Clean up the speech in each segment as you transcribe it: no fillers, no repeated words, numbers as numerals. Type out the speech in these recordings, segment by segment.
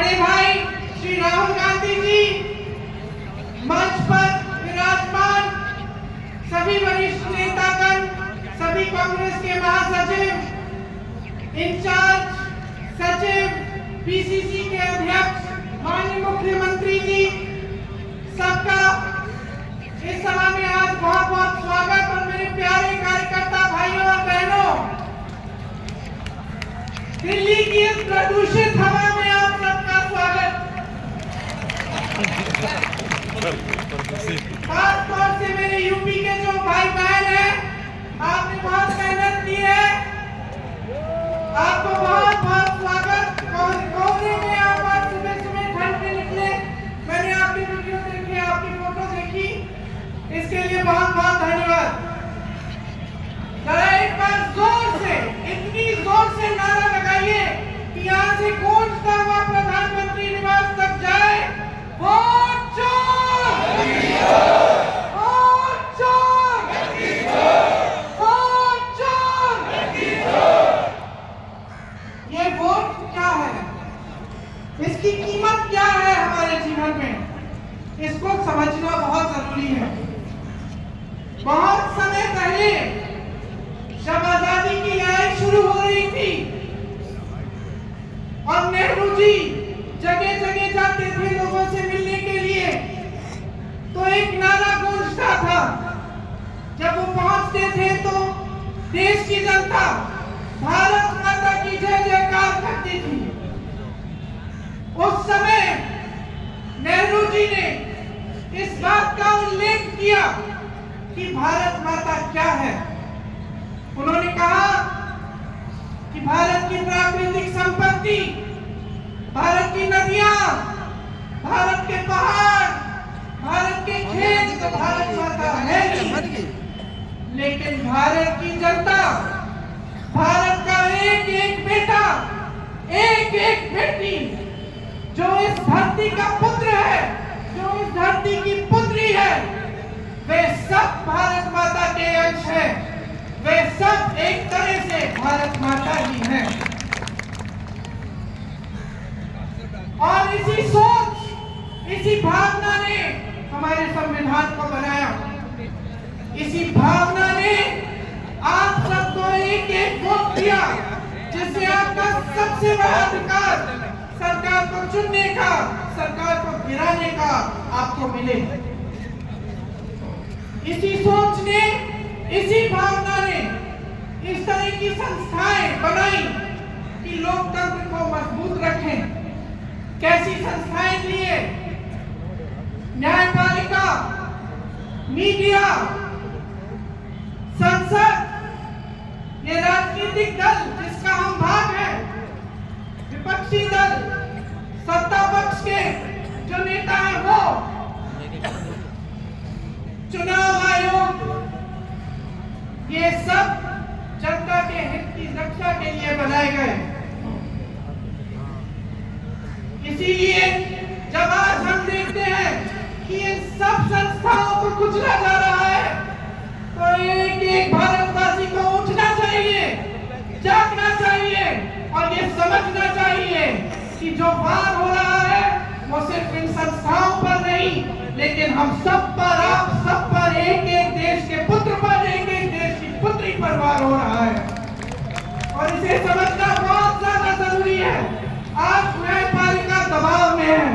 बड़े भाई श्री राहुल गांधी जी, मंच पर विराजमान सभी वरिष्ठ नेतागण, सभी कांग्रेस के महासचिव, इंचार्ज सचिव, पीसीसी के अध्यक्ष, माननीय मुख्यमंत्री जी, सबका इस सभा में आज बहुत बहुत स्वागत। और मेरे प्यारे कार्यकर्ता भाइयों और बहनों, दिल्ली की इस प्रदूषित हवा में आप सबका स्वागत। खास तौर से मेरे यूपी के जो भाई बहन हैं, आपने बहुत मेहनत की है, आपको बहुत बहुत स्वागत। कोहरे में आप आज सुबह सुबह ठंड में निकले, मैंने आपकी वीडियो देखी, आपकी फोटो देखी, इसके लिए बहुत बहुत धन्यवाद। जरा एक बार जोर से, इतनी जोर से नारा लगाइए कि यहाँ से गूंजता हुआ प्रधानमंत्री निवास तक जाए, वोट चोर, वोट चोर, वोट चोर। ये वोट क्या है, इसकी कीमत क्या है हमारे जीवन में, इसको समझना बहुत जरूरी है। बहुत समय पहले जब आजादी की लड़ाई शुरू हो रही थी और नेहरू जी जगह जगह जाते थे लोगों से मिलने के लिए, तो एक नारा गूंजता था। जब वो पहुंचते थे तो देश की जनता भारत माता की जय जयकार करती थी। उस समय नेहरू जी ने इस बात का उल्लेख किया कि भारत माता क्या है। उन्होंने कहा कि भारत की प्राकृतिक संपत्ति, भारत की नदियां, भारत के पहाड़, भारत के खेत तो भारत माता है ही, लेकिन भारत की जनता, भारत का एक एक बेटा, एक एक बेटी, जो इस धरती का पुत्र है, जो इस धरती की पुत्री है, वे सब भारत माता के अंश हैं। वे सब एक तरह से भारत माता ही हैं। और इसी सोच, इसी भावना ने हमारे संविधान को बनाया। इसी भावना ने आप सबको एक एक वोट दिया, जिससे आपका सबसे बड़ा अधिकार सरकार को चुनने का, सरकार को गिराने का आपको मिले। इसी सोच ने, इसी भावना ने इस तरह की संस्थाएं बनाई कि लोकतंत्र को मजबूत रखें। कैसी संस्थाएं लिए? न्यायपालिका, मीडिया, संसद, ये राजनीतिक दल जिसका हम भाग है, विपक्षी दल, सत्ता पक्ष के जो नेता हैं वो, चुनाव आयोग, ये सब जनता के हित की रक्षा के लिए बनाए गए। इसीलिए जब आज हम देखते हैं कि इन सब संस्थाओं को कुचला जा रहा है, तो एक एक भारतवासी को उठना चाहिए, जागना चाहिए और ये समझना चाहिए कि जो वार हो रहा है वो सिर्फ इन संस्थाओं पर नहीं, लेकिन हम सब पर, आप सब पर, एक एक देश के पुत्र पर, एक एक देश की पुत्री पर वार हो रहा है। और इसे समझना बहुत ज्यादा जरूरी है। आज न्यायपालिका दबाव में है।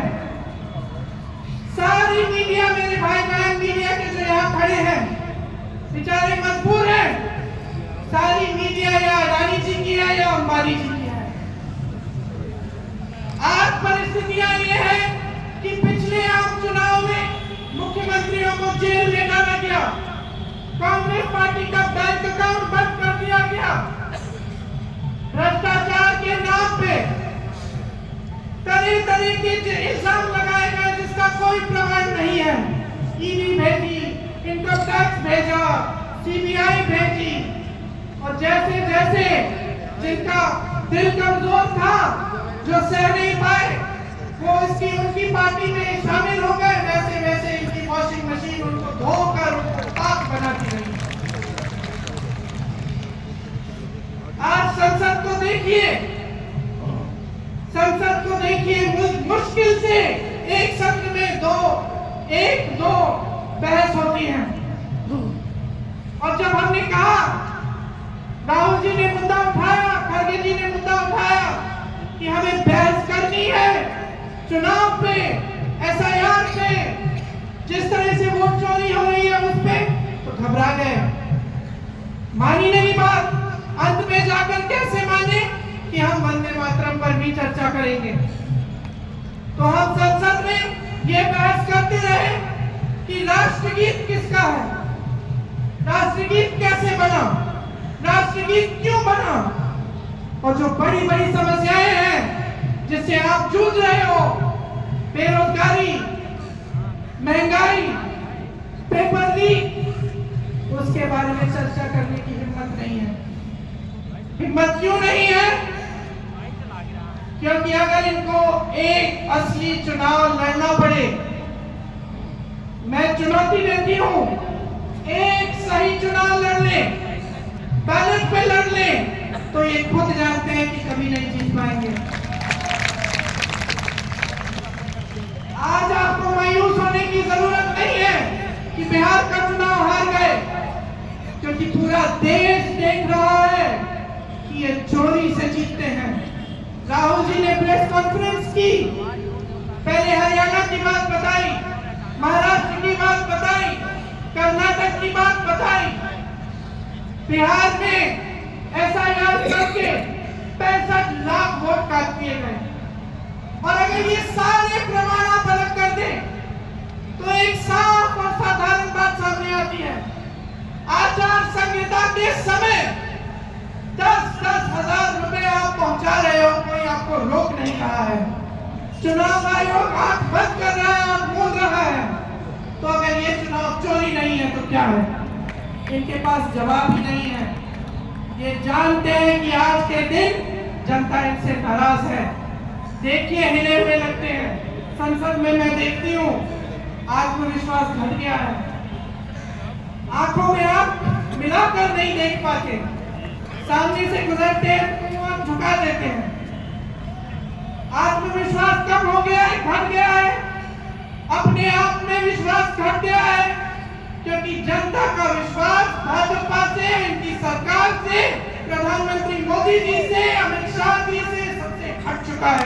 सारी मीडिया, मेरे भाई बहन मीडिया के जो यहाँ खड़े हैं, बेचारे मजबूर हैं। सारी मीडिया या अडानी जी की है या अंबानी जी की है। आज परिस्थितियां ये है कि पिछले आम चुनाव में मुख्यमंत्रियों को जेल में डाला गया, कांग्रेस पार्टी का बैंक अकाउंट बंद कर दिया गया, भ्रष्टाचार के नाम पे तरह तरह के इल्जाम लगाए गए जिसका कोई प्रमाण नहीं है। ईडी भेजी, इनकम टैक्स भेजा, सीबीआई भेजी, और जैसे जैसे जिनका दिल कमजोर था, जो सह नहीं पाए, वो इसकी उनकी पार्टी में शामिल हो गए, वैसे वैसे इनकी वॉशिंग मशीन उनको धोकर उनको पाक बनाती रही। आज संसद को देखिए, संसद को देखिए, मुश्किल से एक सत्र में एक दो बहस होती है। और जब हमने कहा, राहुल जी ने मुद्दा उठाया, खड़गे जी ने मुद्दा उठाया कि हमें बहस करनी है चुनाव पे, एसआईआर पे, जिस तरह से वोट चोरी हो रही है उस पे, तो घबरा गए, मानी नहीं बात। अंत में जाकर कैसे माने कि हम वंदे मातरम पर भी चर्चा करेंगे। तो हम संसद में ये बहस करते रहे कि राष्ट्रगीत किसका है, राष्ट्रगीत कैसे बना, राष्ट्रगीत क्यों बना, और जो बड़ी बड़ी समस्याएं हैं जिससे आप जूझ रहे हो, बेरोजगारी, महंगाई, पेपर लीक, उसके बारे में चर्चा करने की हिम्मत नहीं है। हिम्मत क्यों नहीं है? क्योंकि अगर इनको एक असली चुनाव लड़ना पड़े, मैं चुनौती देती हूं, एक सही चुनाव लड़ ले, बैलेट पे लड़ ले, तो ये खुद जानते हैं कि कभी नहीं जीत पाएंगे। आज आपको मायूस होने की जरूरत नहीं है कि बिहार का चुनाव हार गए, क्योंकि पूरा देश देख रहा है कि ये चोरी से जीतते हैं। राहुल जी ने प्रेस कॉन्फ्रेंस की, पहले हरियाणा की बात बताई, महाराष्ट्र की बात बताई, कर्नाटक की बात बताई, बिहार में एसआईआर करके 65 लाख वोट काट दिए गए। और अगर ये सारे प्रमाण आप अलग कर दें तो एक साफ और साधारण बात सामने आती है। आचार संहिता के समय 10-10 हजार रुपए आप पहुंचा रहे हो, कोई आपको रोक नहीं रहा है। चुनाव आयोग आंख बंद कर रहा है, आंख मूंद रहा है। तो अगर ये चुनाव चोरी नहीं है तो क्या है? इनके पास जवाब ही नहीं है। ये जानते हैं कि आज के दिन जनता इनसे नाराज है। देखिए, हिले हुए लगते हैं। संसद में मैं देखती हूँ आत्मविश्वास घट गया है, आंखों में आप मिलाकर नहीं देख पाते, सामने से गुजरते हैं तो आप झुका देते हैं। आत्मविश्वास कम हो गया है, घट गया है, अपने आप में विश्वास घट गया है, क्योंकि जनता का विश्वास भाजपा से, इनकी सरकार से, प्रधानमंत्री मोदी जी से, अमित शाह जी से सबसे घट चुका है।